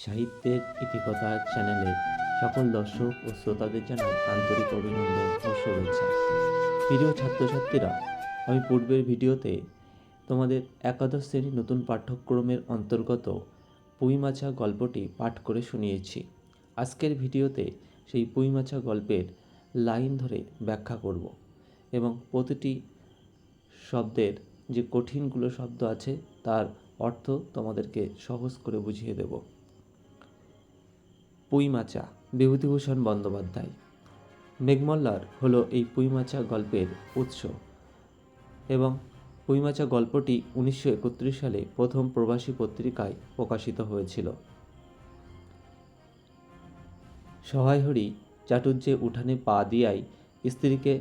সাহিত্যের ইতিকথা চ্যানেলে সকল দর্শক ও শ্রোতাদের জানাই আন্তরিক অভিনন্দন ও শুভেচ্ছা। প্রিয় ছাত্রছাত্রীরা, আমি পূর্বের ভিডিওতে তোমাদের একাদশ শ্রেণী নতুন পাঠ্যক্রমের অন্তর্গত পুঁইমাছা গল্পটি পাঠ করে শুনিয়েছি। আজকের ভিডিওতে সেই পুঁইমাছা গল্পের লাইন ধরে ব্যাখ্যা করব এবং প্রতিটি শব্দের যে কঠিনগুলো শব্দ আছে তার অর্থ তোমাদেরকে সহজ করে বুঝিয়ে দেব। পুঁইমাছা, বিভূতিভূষণ বন্দ্যোপাধ্যায়। মেঘমল্লার হলো এই পুঁইমাছা গল্পের উৎস এবং পুঁইমাছা গল্পটি 1931 সালে প্রথম প্রবাসী পত্রিকায় প্রকাশিত হয়েছিল। সহায়হরি চাটুজ্জে উঠানে পা দিয়াই স্ত্রীকে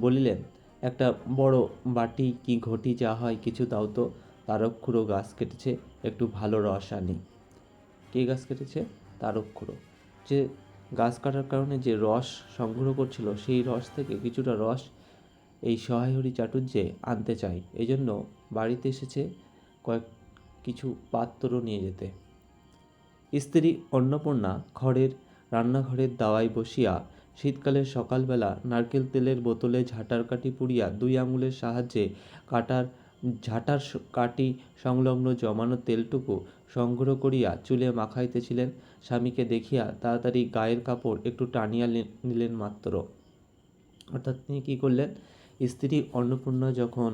বলিলেন, একটা বড় বাটি কি ঘটি যা হয় কিছু দাও তো, তারকখুড়ো গাছ কেটেছে, একটু ভালো রস আনি। কে গাছ কেটেছে? তারকখুড়ো। যে গাছ কাটার কারণে যে রস সংগ্রহ করছিল সেই রস থেকে কিছুটা রস এই সহায়হরি চাটুজ্জে আনতে চাই, এই জন্য বাড়িতে এসেছে কিছু পাত্র নিয়ে যেতে। স্ত্রী অন্নপূর্ণা খড়ের রান্নাঘরের দাওয়ায় বসিয়া শীতকালের সকালবেলা নারকেল তেলের বোতলে ঝাঁটার কাঠি পুড়িয়া 2 আঙুলের সাহায্যে ঝাঁটার কাঠি সংলগ্ন জমানো তেলটুকু সংগ্রহ করিয়া চুলে মাখাইতেছিলেন। স্বামীকে দেখিয়া তাড়াতাড়ি গায়ের কাপড় একটু টানিয়া নিলেন মাত্র। অর্থাৎ তিনি কী করলেন? স্ত্রী অন্নপূর্ণা যখন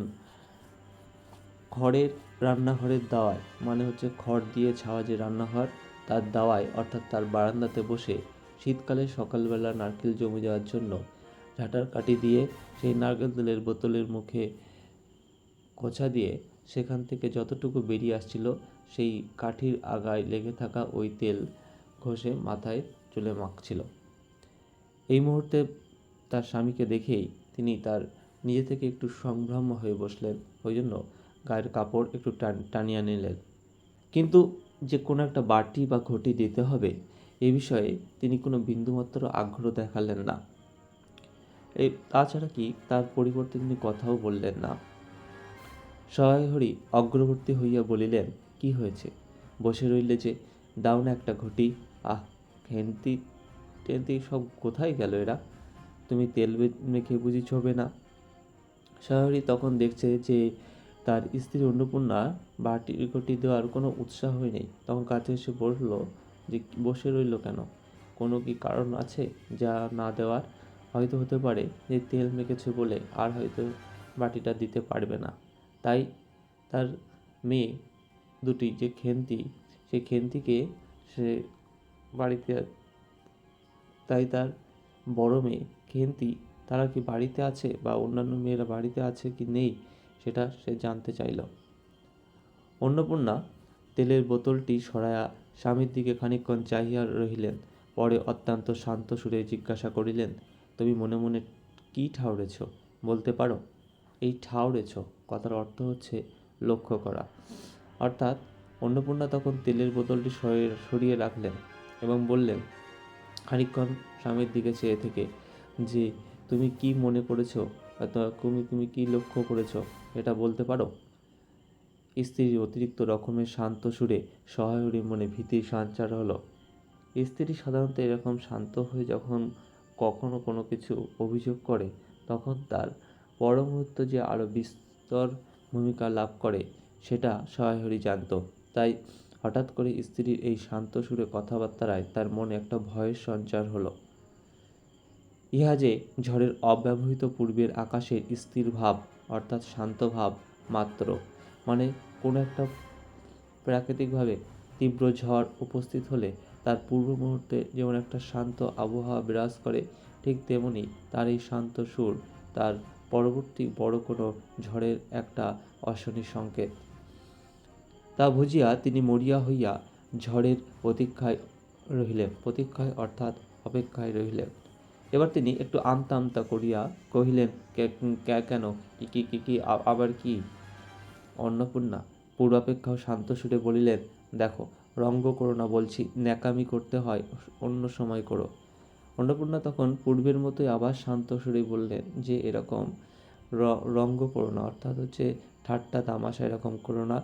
খড়ের রান্নাঘরের দাওয়ায়, মানে হচ্ছে খড় দিয়ে ছাওয়া যে রান্নাঘর, তার দাওয়ায় অর্থাৎ তার বারান্দাতে বসে শীতকালে সকালবেলা নারকেল জমে যাওয়ার জন্য ঝাঁটার কাঠি দিয়ে সেই নারকেল তেলের বোতলের মুখে খোঁচা দিয়ে সেখান থেকে যতটুকু বেরিয়ে আসছিল সেই কাঠির আগায় লেগে থাকা ওই তেল ঘষে মাথায় চুলে মাখছিল। এই মুহূর্তে তার স্বামীকে দেখেই তিনি তার নিজে থেকে একটু সংভ্রম হয়ে বসলেন, ওই জন্য গায়ের কাপড় একটু টানিয়ে নিলেন। কিন্তু যে কোনো একটা বাটি বা ঘটি দিতে হবে এ বিষয়ে তিনি কোনো বিন্দুমাত্র আগ্রহ দেখালেন না। তাছাড়া কি তার পরিবর্তে তিনি কথাও বললেন না। সহায়হরি অগ্রবর্তী হইয়া বলিলেন, কি হয়েছে? বসে রইলে যে, দাও না একটা ঘটি। আহ, খেন্তি টেন্তি সব কোথায় গেল এরা? তুমি তেল মেখে বুঝি ছবে না? সহায়হরি তখন দেখছে যে তার স্ত্রী অন্নপূর্ণা বাটির ঘটি দেওয়ার কোনো উৎসাহই নেই। তখন কাছে এসে বলল যে, বসে রইল কেন? কোনো কি কারণ আছে যা না দেওয়ার? হয়তো হতে পারে যে তেল মেখেছে বলে আর হয়তো বাটিটা দিতে পারবে না, তাই তার মেয়ে দুটি যে খেন্তি, সেই খেন্তিকে সে বাড়িতে, তাই তার বড় মেয়ে খেন্তি তারা কি বাড়িতে আছে বা অন্যান্য মেয়েরা বাড়িতে আছে কি নেই সেটা সে জানতে চাইল। অন্নপূর্ণা তেলের বোতলটি সরাইয়া স্বামীর দিকে খানিকক্ষণ চাহিয়া রহিলেন, পরে অত্যন্ত শান্ত সুরে জিজ্ঞাসা করিলেন, তুমি মনে মনে কি ঠাউরেছ বলতে পারো? এই ঠাউরেছ কথার অর্থ হচ্ছে লক্ষ্য করা। অর্থাৎ অন্নপূর্ণা তখন তেলের বোতলটি সরিয়ে রাখলেন এবং বললেন খানিকক্ষণ স্বামীর দিকে চেয়ে থেকে, যে তুমি কি মনে করেছ, তুমি কি লক্ষ্য করেছ এটা বলতে পারো? স্ত্রীর অতিরিক্ত রকমের শান্ত সুরে সহায়হরির মনে ভীতির সঞ্চার হলো। স্ত্রী সাধারণত এরকম শান্ত হয়ে যখন কখনো কোনো কিছু অভিযোগ করে তখন তার পর মুহূর্ত যে আরও বিস্তর ভূমিকা লাভ করে সেটা সহায়হরি জানত। তাই হঠাৎ করে স্ত্রীর এই শান্ত সুরে কথাবার্তায় তার মনে একটা ভয়ের সঞ্চার হলো। ইহা যে ঝড়ের অব্যবহৃত পূর্বের আকাশের স্থির ভাব অর্থাৎ শান্ত ভাব মাত্র, মানে কোনো একটা প্রাকৃতিকভাবে তীব্র ঝড় উপস্থিত হলে তার পূর্ব মুহূর্তে যেমন একটা শান্ত আবহাওয়া বিরাজ করে, ঠিক তেমনি তার এই শান্ত সুর তার পরবর্তী বড় কোনো ঝড়ের একটা অশনি সংকেত। তা বুঝিয়া তিনি মরিয়া হইয়া ঝড়ের প্রতীক্ষায় অর্থাৎ অপেক্ষায় রহিলেন। এবার তিনি একটু আমতা আমতা করিয়া কহিলেন, কেন, কি আবার কি? অন্নপূর্ণা পূর্বাপেক্ষাও শান্ত সুরে বলিলেন, দেখো, রঙ্গ করো না বলছি, ন্যাকামি করতে হয় অন্য সময় করো। অন্নপূর্ণা তখন পূর্বের মতোই আবার শান্ত সুরে বললেন যে এরকম রঙ্গ করো না, অর্থাৎ হচ্ছে ঠাট্টা তামাশা এরকম করো না,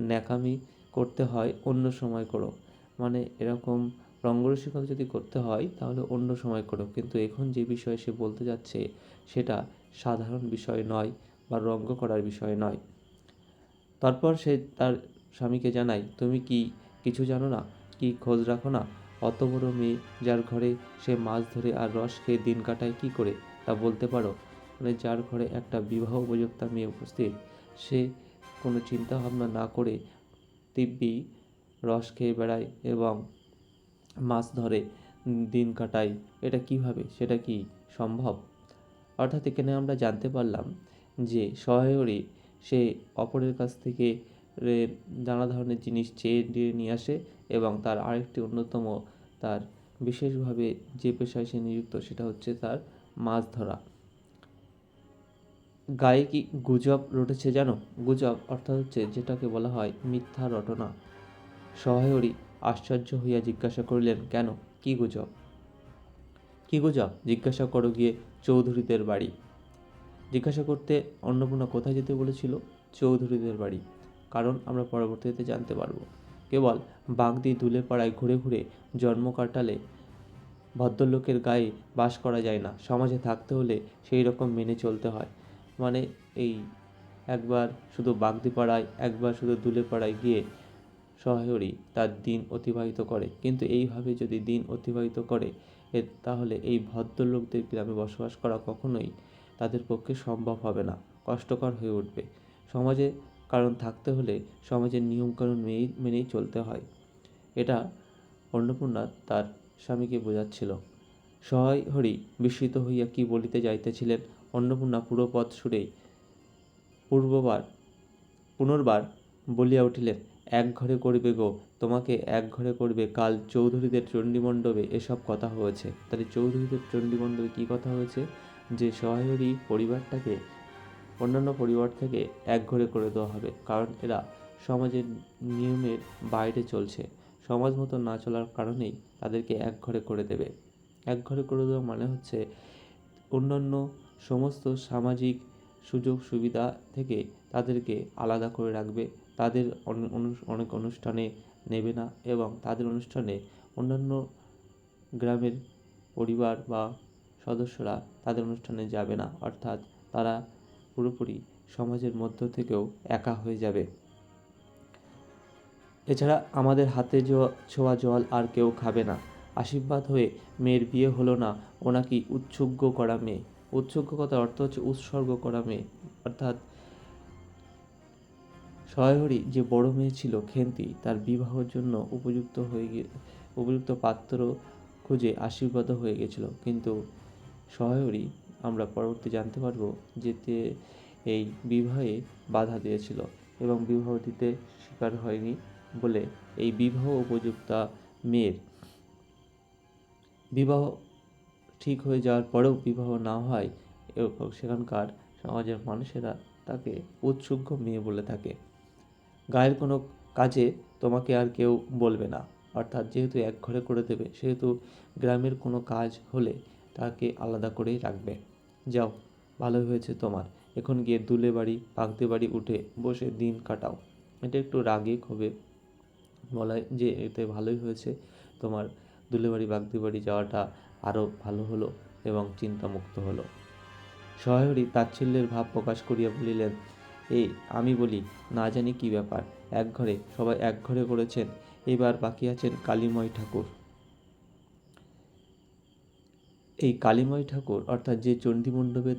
ন্যাকামি করতে হয় অন্য সময় করো। মানে এরকম রঙ্গরসিকতা যদি করতে হয় তাহলে অন্য সময় করো, কিন্তু এখন যে বিষয়ে সে বলতে যাচ্ছে সেটা সাধারণ বিষয় নয় বা রঙ্গ করার বিষয় নয়। তারপর সে তার স্বামীকে জানায়, তুমি কি কিছু জানো না, কি খোঁজ রাখো না? অত বড় মেয়ে যার ঘরে সে মাছ ধরে আর রস খেয়ে দিন কাটায়, কি করে তা বলতে পারো? মানে যার ঘরে একটা বিবাহ উপযুক্তা মেয়ে উপস্থিত, সে কোনো চিন্তা ভাবনা না করে দিব্যি রস খেয়ে বেড়ায় এবং মাছ ধরে দিন কাটায়, এটা কিভাবে, সেটা কি সম্ভব? অর্থাৎ এখানে আমরা জানতে পারলাম যে সহায়রী সে অপরের কাছ থেকে নানা ধরনের জিনিস চেয়ে নিয়ে আসে এবং তার আরেকটি অন্যতম, তার বিশেষভাবে যে পেশায় সে নিযুক্ত সেটা হচ্ছে তার মাছ ধরা। গায়ে কি গুজব রটেছে জানো? গুজব অর্থাৎ হচ্ছে যেটাকে বলা হয় মিথ্যা রটনা। সহায়রী আশ্চর্য হইয়া জিজ্ঞাসা করিলেন, কেন, কি গুজব? কি গুজব জিজ্ঞাসা করো গিয়ে চৌধুরীদের বাড়ি। জিজ্ঞাসা করতে অন্নপূর্ণা কোথায় যেতে বলেছিল? চৌধুরীদের বাড়ি। কারণ আমরা পরবর্তীতে জানতে পারবো। কেবল বাগদি দুলে পাড়ায় ঘুরে ঘুরে জন্ম কাটালে ভদ্রলোকের গায়ে বাস করা যায় না, সমাজে থাকতে হলে সেই রকম মেনে চলতে হয়। মানে এই একবার শুধু বাগদি পাড়ায়, একবার শুধু দুলে পাড়ায় গিয়ে সহায়রী তার দিন অতিবাহিত করে, কিন্তু এইভাবে যদি দিন অতিবাহিত করে তাহলে এই ভদ্রলোকদের গ্রামে বসবাস করা কখনোই তাদের পক্ষে সম্ভব হবে না, কষ্টকর হয়ে উঠবে সমাজে। কারণ থাকতে হলে সমাজের নিয়মকানুন মেনেই চলতে হয়। এটা অন্নপূর্ণা তার স্বামীকে বোঝাচ্ছিল। সহায়হরি বিস্মিত হইয়া কি বলিতে যাইতেছিলেন, অন্নপূর্ণা পুরো পথ সুরেই পুনর্বার বলিয়া উঠিলেন, এক ঘরে করবে গো, তোমাকে এক ঘরে করবে, কাল চৌধুরীদের চণ্ডীমণ্ডপে এসব কথা হয়েছে। তাহলে চৌধুরীদের চণ্ডীমণ্ডপে কী কথা হয়েছে? যে সহায়রী পরিবারটাকে অন্যান্য পরিবার থেকে এক ঘরে করে দেওয়া হবে, কারণ এরা সমাজের নিয়মের বাইরে চলছে, সমাজ মতো না চলার কারণেই তাদেরকে এক ঘরে করে দেবে। এক ঘরে করে দেওয়া মানে হচ্ছে অন্যান্য সমস্ত সামাজিক সুযোগ সুবিধা থেকে তাদেরকে আলাদা করে রাখবে, তাদের অনেক অনুষ্ঠানে নেবে না এবং তাদের অনুষ্ঠানে অন্যান্য গ্রামের পরিবার বা সদস্যরা তাদের অনুষ্ঠানে যাবে না, অর্থাৎ তারা পুরোপুরি সমাজের মধ্য থেকেও একা হয়ে যাবে। এছাড়া আমাদের হাতে ছোঁয়া জল আর কেউ খাবে না। আশীর্বাদ হয়ে মেয়ের বিয়ে হলো না, ও নাকি উৎসর্গ করা মেয়ে। উৎসর্গ কথার অর্থ হচ্ছে উৎসর্গ করা মেয়ে, অর্থাৎ সহায়হরি যে বড় মেয়ে ছিল খেন্তি, তার বিবাহের জন্য উপযুক্ত পাত্র খুঁজে আশীর্বাদও হয়ে গেছিল, কিন্তু সহায়হরি আমরা পরবর্তী জানতে পারবো যে এই বিবাহে বাধা দিয়েছিল এবং বিবাহ দিতে স্বীকার হয়নি বলে এই বিবাহ উপযুক্তা মেয়ের বিবাহ ঠিক হয়ে যাওয়ার পরেও বিবাহ না হয় এবং সেখানকার সমাজের মানুষেরা তাকে উৎসুক মেয়ে বলে থাকে। গায়ের কোনো কাজে তোমাকে আর কেউ বলবে না, অর্থাৎ যেহেতু এক ঘরে করে দেবে সেহেতু গ্রামের কোনো কাজ হলে তাকে আলাদা করেই রাখবে। যাও, ভালোই হয়েছে তোমার, এখন গিয়ে দুলে বাড়ি বাগদে বাড়ি উঠে বসে দিন কাটাও। এটা একটু রাগে ক্ষোভে বলায় যে এতে ভালোই হয়েছে, তোমার দুলে বাড়ি বাগদে বাড়ি যাওয়াটা আরও ভালো হলো এবং চিন্তামুক্ত হলো। সহায়রী তাচ্ছিল্যের ভাব প্রকাশ করিয়া বলিলেন, এই আমি বলি, না জানি কি ব্যাপার, এক ঘরে সবাই এক ঘরে করেছেন, এবার বাকি আছেন কালীময় ঠাকুর। এই কালীময় ঠাকুর অর্থাৎ যে চণ্ডীমণ্ডপে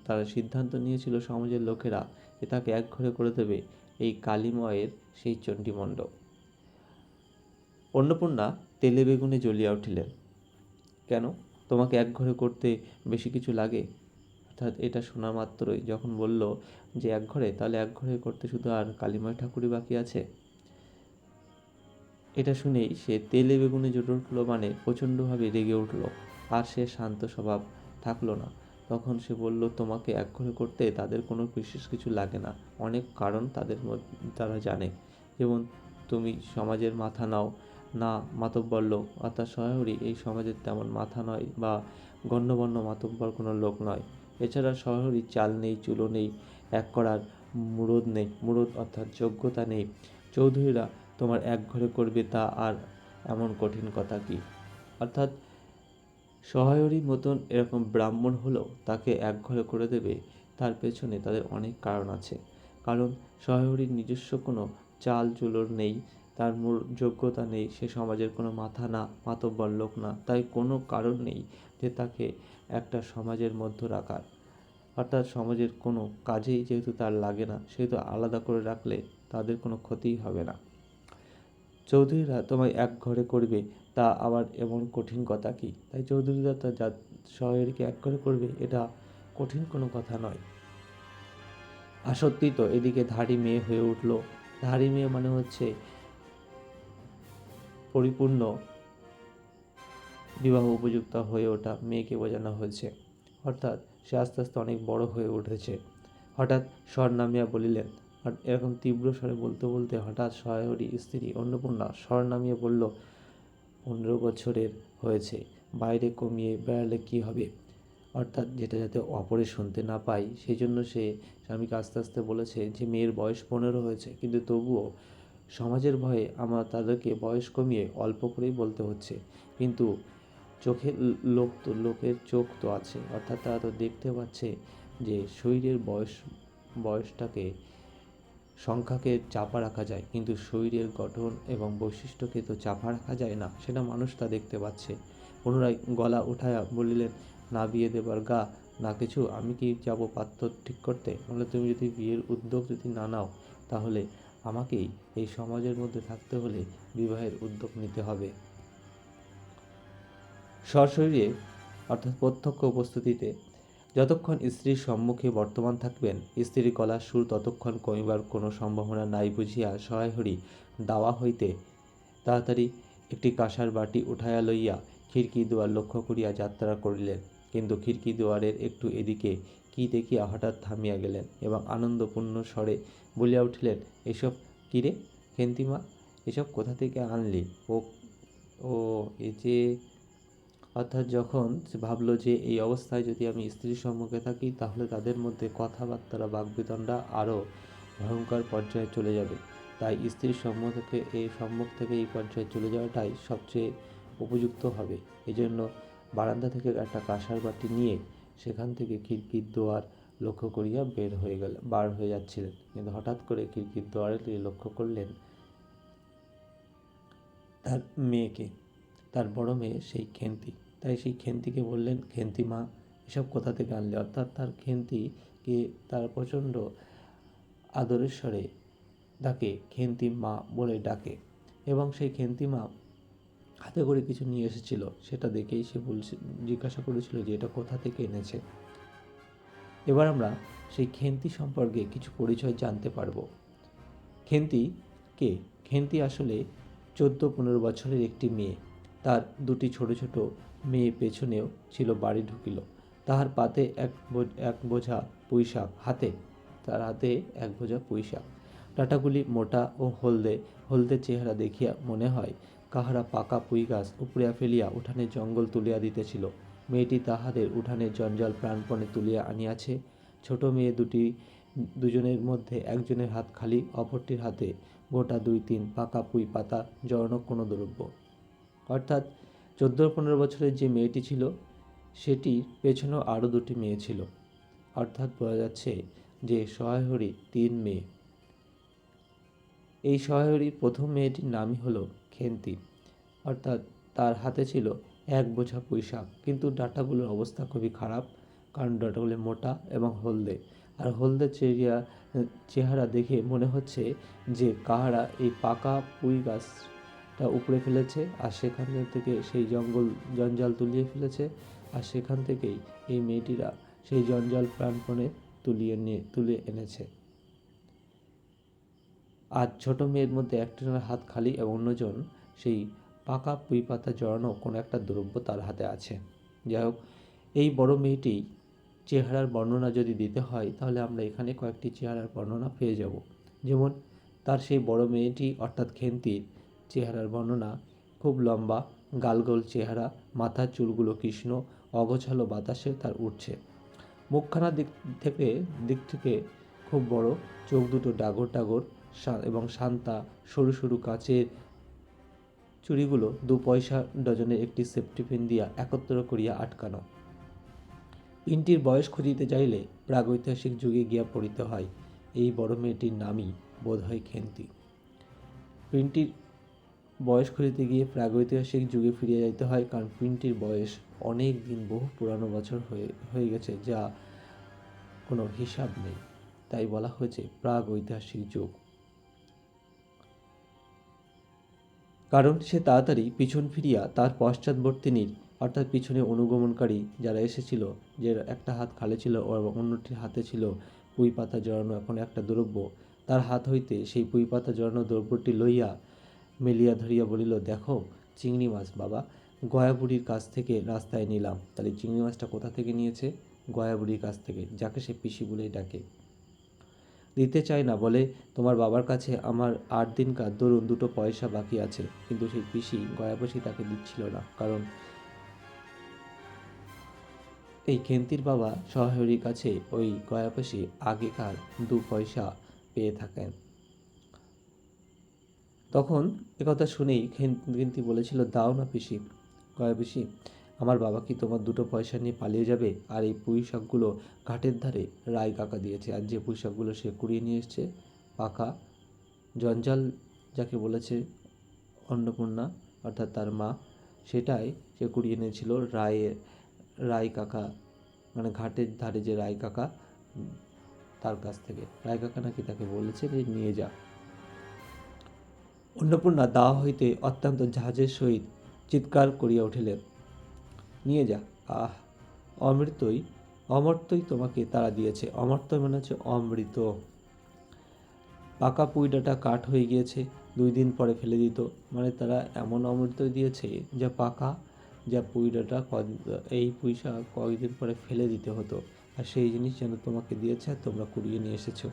তারা সিদ্ধান্ত নিয়েছিল সমাজের লোকেরা যে তাকে এক ঘরে করে দেবে, এই কালীময়ের সেই চণ্ডীমণ্ডপ। অন্নপূর্ণা তেলে বেগুনে জ্বলিয়া উঠিলেন, কেন, তোমাকে এক ঘরে করতে বেশি কিছু লাগে? অর্থাৎ এটা শোনা মাত্রই যখন বলল যে এক ঘরে, তাহলে এক ঘরে করতে শুধু আর কালীময় ঠাকুরই বাকি আছে। এটা শুনেই সে তেলে বেগুনে জ্বলে উঠল, মানে প্রচণ্ডভাবে রেগে উঠল, আর সে শান্ত স্বভাব থাকলো না। তখন সে বলল, তোমাকে এক ঘরে করতে তাদের কোনো বিশেষ কিছু লাগে না, অনেক কারণ তারা জানে, যেমন তুমি সমাজের মাথা নাও না, মাতব্বর লোক, অর্থাৎ সহায়রী এই সমাজের তেমন মাথা নয় বা গণ্যমান্য মাতব্বর কোনো লোক নয়। এছাড়া সহায়রীর চাল নেই, চুলো নেই, এক করার মুরদ নেই, মুরদ অর্থাৎ যোগ্যতা নেই। চৌধুরীরা তোমার এক ঘরে করবে তা আর এমন কঠিন কথা কি? অর্থাৎ সহায়রী মতন এরকম ব্রাহ্মণ হলেও তাকে একঘরে করে দেবে, তার পেছনে তাদের অনেক কারণ আছে। কারণ সহায়রীর নিজস্ব কোনো চাল চুলোর নেই, তার যোগ্যতা নেই, সে সমাজের কোনো মাথা না, মাতব্বর লোক না, তাই কোনো কারণ নেই যে তাকে একটা সমাজের মধ্যে রাখার। অর্থাৎ সমাজের কোনো কাজেই যেহেতু তার লাগে না, সেহেতু আলাদা করে রাখলে তাদের কোনো ক্ষতিই হবে না। চৌধুরীরা তোমায় এক ঘরে করবে, তা আবার এমন কঠিন কথা কি? তাই চৌধুরীরা তার সহায়রীকে এক ঘরে করবে, এটা কঠিন কোনো কথা নয়। আর সত্যি তো, এদিকে ধাড়ি মেয়ে হয়ে উঠলো। ধাড়ি মেয়ে মানে হচ্ছে পরিপূর্ণ বিবাহ উপযুক্ত হয়ে ওঠা মেয়েকে বোঝানো হয়েছে। অর্থাৎ সে আস্তে আস্তে অনেক বড় হয়ে উঠেছে। হঠাৎ স্বর নামিয়া বলিলেন, আর এরকম তীব্র স্বরে বলতে বলতে হঠাৎ সহায়রী স্ত্রী অন্নপূর্ণা স্বর নামিয়ে বলল, 15 বছরের হয়েছে, বাইরে কমিয়ে বেড়ালে কি হবে? অর্থাৎ যেটা যাতে অপরে শুনতে না পাই, সেই জন্য সে স্বামীকে আস্তে আস্তে বলেছে যে মেয়ের বয়স 15 হয়েছে, কিন্তু তবুও সমাজের ভয়ে আমার তাদেরকে বয়স কমিয়ে অল্প করেই বলতে হচ্ছে। কিন্তু চোখের লোকের চোখ তো আছে, অর্থাৎ তারা তো দেখতে পাচ্ছে যে শরীরের বয়সটাকে, সংখ্যাকে চাপা রাখা যায়, কিন্তু শরীরের গঠন এবং বৈশিষ্ট্যকে তো চাপা রাখা যায় না, সেটা মানুষ তা দেখতে পাচ্ছে। পুনরায় গলা উঠায়া বলিলেন, না বিয়ে দেবার গা না কিছু, আমি কি যাব পাত্র ঠিক করতে? বলে, তুমি যদি বিয়ের উদ্যোগ যদি না নাও, তাহলে আমাকেই এই সমাজের মধ্যে থাকতে হলে বিবাহের উদ্যোগ নিতে হবে। সশরীরে অর্থাৎ প্রত্যক্ষ উপস্থিতিতে যতক্ষণ স্ত্রীর সম্মুখে বর্তমান থাকবেন, স্ত্রীর গলার সুর ততক্ষণ কমিবার কোনো সম্ভাবনা নাই বুঝিয়া সহায়রী দাওয়া হইতে তাড়াতাড়ি একটি কাঁসার বাটি উঠাইয়া লইয়া খিড়কি দুয়ার লক্ষ্য করিয়া যাত্রা করিলেন। কিন্তু খিড়কি দুয়ারের একটু এদিকে কি দেখিয়া হঠাৎ থামিয়া গেলেন এবং আনন্দপূর্ণ স্বরে বলিয়া উঠিলেন, এসব কী রে খেন্তিমা, এসব কোথা থেকে আনলি? ও ও এ যে। অর্থাৎ যখন সে ভাবলো যে এই অবস্থায় যদি আমি স্ত্রীর সম্মুখে থাকি, তাহলে তাদের মধ্যে কথাবার্তা বাগবিতণ্ডা আরও ভয়ঙ্কর পর্যায়ে চলে যাবে, তাই স্ত্রীর সম্মুখ থেকে এই পর্যায়ে চলে যাওয়াটাই সবচেয়ে উপযুক্ত হবে। এই জন্য বারান্দা থেকে একটা কাঁসার বাটি নিয়ে সেখান থেকে খিড়কির দুয়ার লক্ষ্য করিয়া বার হয়ে যাচ্ছিলেন, কিন্তু হঠাৎ করে খিড়কির দুয়ারে লক্ষ্য করলেন তার মেয়েকে, তার বড় মেয়ে সেই খেন্তি। তাই সেই খেন্তিকে বললেন, খেন্তি মা, এসব কোথা থেকে আনলে? অর্থাৎ তার খেন্তিকে তার প্রচণ্ড আদরের স্বরে তাকে খেন্তি মা বলে ডাকে, এবং সেই খেন্তি মা হাতে করে কিছু নিয়ে এসেছিল, সেটা দেখেই সে জিজ্ঞাসা করেছিল যে এটা কোথা থেকে এনেছে। এবার আমরা সেই খেন্তি সম্পর্কে কিছু পরিচয় জানতে পারবো। খেন্তি কে? খেন্তি আসলে 14-15 বছরের একটি মেয়ে। তার দুটি ছোট ছোট মেয়ে পেছনেও ছিল। বাড়ি ঢুকিল, তাহার পাতে এক বোঝা পুঁইশাক হাতে, তার হাতে এক বোঝা পুঁইশাক। ডাঁটাগুলি মোটা ও হলদে হলদে চেহারা দেখিয়া মনে হয় কাহারা পাকা পুঁই গাছ উপড়িয়া ফেলিয়া উঠানে জঙ্গল তুলিয়া দিতেছিল। মেয়েটি তাহাদের উঠানের জঞ্জাল প্রাণপণে তুলিয়া আনিয়াছে। ছোট মেয়ে দুজনের মধ্যে একজনের হাত খালি, অপরটির হাতে গোটা 2-3 পাকা পুঁই পাতা জড়ানো কোনো দ্রব্য। অর্থাৎ 14-15 বছরের যে মেয়েটি ছিল, সেটির পেছনেও আরও 2টি মেয়ে ছিল। অর্থাৎ বোঝা যাচ্ছে যে সহায়রীর 3 মেয়ে। এই সহায়রীর প্রথম মেয়েটির নামই হলো খেন্তি। অর্থাৎ তার হাতে ছিল এক বোঝা পুঁইশাক, কিন্তু ডাঁটাগুলোর অবস্থা খুবই খারাপ, কারণ ডাঁটাগুলো মোটা এবং হলদে। আর হলদে চেহারা দেখে মনে হচ্ছে যে কাহারা এই পাকা পুঁই গাছটা উপড়ে ফেলেছে, আর সেখান থেকে সেই জঞ্জাল তুলিয়ে ফেলেছে, আর সেখান থেকেই এই মেয়েটিরা সেই জঞ্জাল প্রাণপণে তুলে এনেছে। আর ছোট মেয়ের মধ্যে একজনের হাত খালি এবং অন্যজন সেই পাকা পুঁই পাতা জড়ানো কোনো একটা দ্রব্য তার হাতে আছে। যাই হোক, এই বড় মেয়েটি চেহারার বর্ণনা যদি দিতে হয়, তাহলে আমরা এখানে কয়েকটি চেহারার বর্ণনা পেয়ে যাব। যেমন তার সেই বড় মেয়েটি অর্থাৎ খেন্তির চেহারার বর্ণনা, খুব লম্বা, গালগোল চেহারা, মাথার চুলগুলো কৃষ্ণ, অগোছালো বাতাসে তার উঠছে। মুখখানার দিক থেকে খুব বড়, চোখ দুটো ডাগর ডাগর এবং শান্তা, সরু সরু কাচের চুড়িগুলো 2 পয়সা ডজনের একটি সেফটি পিন দিয়া একত্র করিয়া আটকানো। পিনটির বয়স খুঁজিতে চাইলে প্রাগৈতিহাসিক যুগে গিয়া পড়িতে হয়। এই বড় মেয়েটির নামই বোধ হয় খেন্তি। পিনটির বয়স খুঁজিতে গিয়ে প্রাগৈতিহাসিক যুগে ফিরিয়ে যাইতে হয়, কারণ পিনটির বয়স অনেক দিন, বহু পুরানো বছর হয়ে গেছে, যা কোনো হিসাব নেই। তাই বলা হয়েছে প্রাগৈতিহাসিক যুগ। কারণ সে তাড়াতাড়ি পিছন ফিরিয়া তার পশ্চাৎবর্তিনীর অর্থাৎ পিছনে অনুগমনকারী যারা এসেছিল, যে একটা হাত খালে ছিল ও অন্যটির হাতে ছিল পুঁই পাতা জড়ানো এখন একটা দ্রব্য, তার হাত হইতে সেই পুঁই পাতা জড়ানো দ্রব্যটি লইয়া মেলিয়া ধরিয়া বলিল, দেখো চিংড়ি মাছ বাবা, গয়াবুড়ির কাছ থেকে রাস্তায় নিলাম। তাহলে চিংড়ি মাছটা কোথা থেকে নিয়েছে? গয়াবুড়ির কাছ থেকে, যাকে সে পিসি বলেই ডাকে। দিতে চাই না, বলে তোমার বাবার কাছে আমার 8 দিনকার দরুন 2 পয়সা বাকি আছে। কিন্তু সেই পিসি গয়াবসী তাকে দিচ্ছিল না, কারণ এই খেন্তির বাবা সহায়রীর কাছে ওই গয়াবসী আগেকার 2 পয়সা পেয়ে থাকেন। তখন একথা শুনেই খেন্তি বলেছিল, দাও না পিসি। গয়াবসী, আমার বাবা কি তোমার 2 পয়সা নিয়ে পালিয়ে যাবে? আর এই পুঁই শাকগুলো ঘাটের ধারে রায় কাকা দিয়েছে, আর যে পুঁই শাকগুলো সে কুড়িয়ে নিয়ে এসছে, পাকা জঞ্জাল যাকে বলেছে অন্নপূর্ণা অর্থাৎ তার মা, সেটাই সে কুড়িয়ে এনেছিল রায় কাকা, মানে ঘাটের ধারে যে রায় কাকা, তার কাছ থেকে। রায় কাকা নাকি তাকে বলেছে যে নিয়ে যা। অন্নপূর্ণা দাওয়া হইতে অত্যন্ত জাহাজের সহিত চিৎকার করিয়া উঠিলেন, নিয়ে যা। আহ, অমর্ত্যই তোমাকে তারা দিয়েছে। অমর্ত্য মানে হচ্ছে অমৃত। পাকা পুঁইডাটা কাঠ হয়ে গিয়েছে, 2 দিন পরে ফেলে দিত, মানে তারা এমন অমৃত দিয়েছে যা পাকা, যা পুঁইডাটা এই পুঁই শাক কয়েকদিন পরে ফেলে দিতে হতো, আর সেই জিনিস যেন তোমাকে দিয়েছে আর তোমরা কুড়িয়ে নিয়ে এসেছো।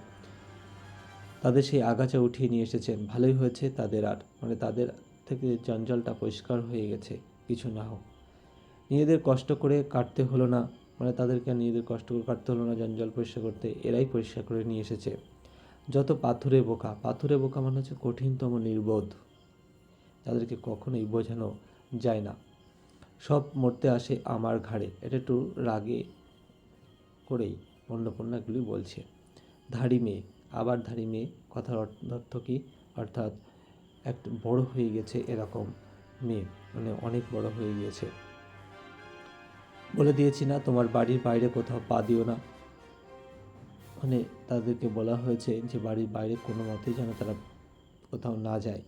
তাদের সেই আগাছা উঠিয়ে নিয়ে এসেছেন, ভালোই হয়েছে। তাদের মানে তাদের থেকে জঞ্জালটা পরিষ্কার হয়ে গেছে, কিছু না হোক। নিজেদের কষ্ট করে কাটতে হলো না, মানে তাদেরকে নিজেদের কষ্ট করে কাটতে হলো না জঞ্জাল পরিষ্কার করতে, এরাই পরিষ্কার করে নিয়ে এসেছে। যত পাথুরে বোকা মানে হচ্ছে কঠিনতম নির্বোধ, তাদেরকে কখনোই বোঝানো যায় না। সব মরতে আসে আমার ঘাড়ে, এটা একটু রাগে করেই অন্নপূর্ণাগুলি বলছে। ধাড়ি মেয়ে, আবার ধাড়ি মেয়ে, কথার অর্থ কী? অর্থাৎ একটা বড় হয়ে গেছে এরকম মেয়ে, মানে অনেক বড় হয়ে গিয়েছে। বলে দিয়েছি না, তোমার বাড়ির বাইরে কোথাও পা দিও না। মানে তাদেরকে বলা হয়েছে যে বাড়ির বাইরে কোনো মতেই যেন তারা কোথাও না যায়।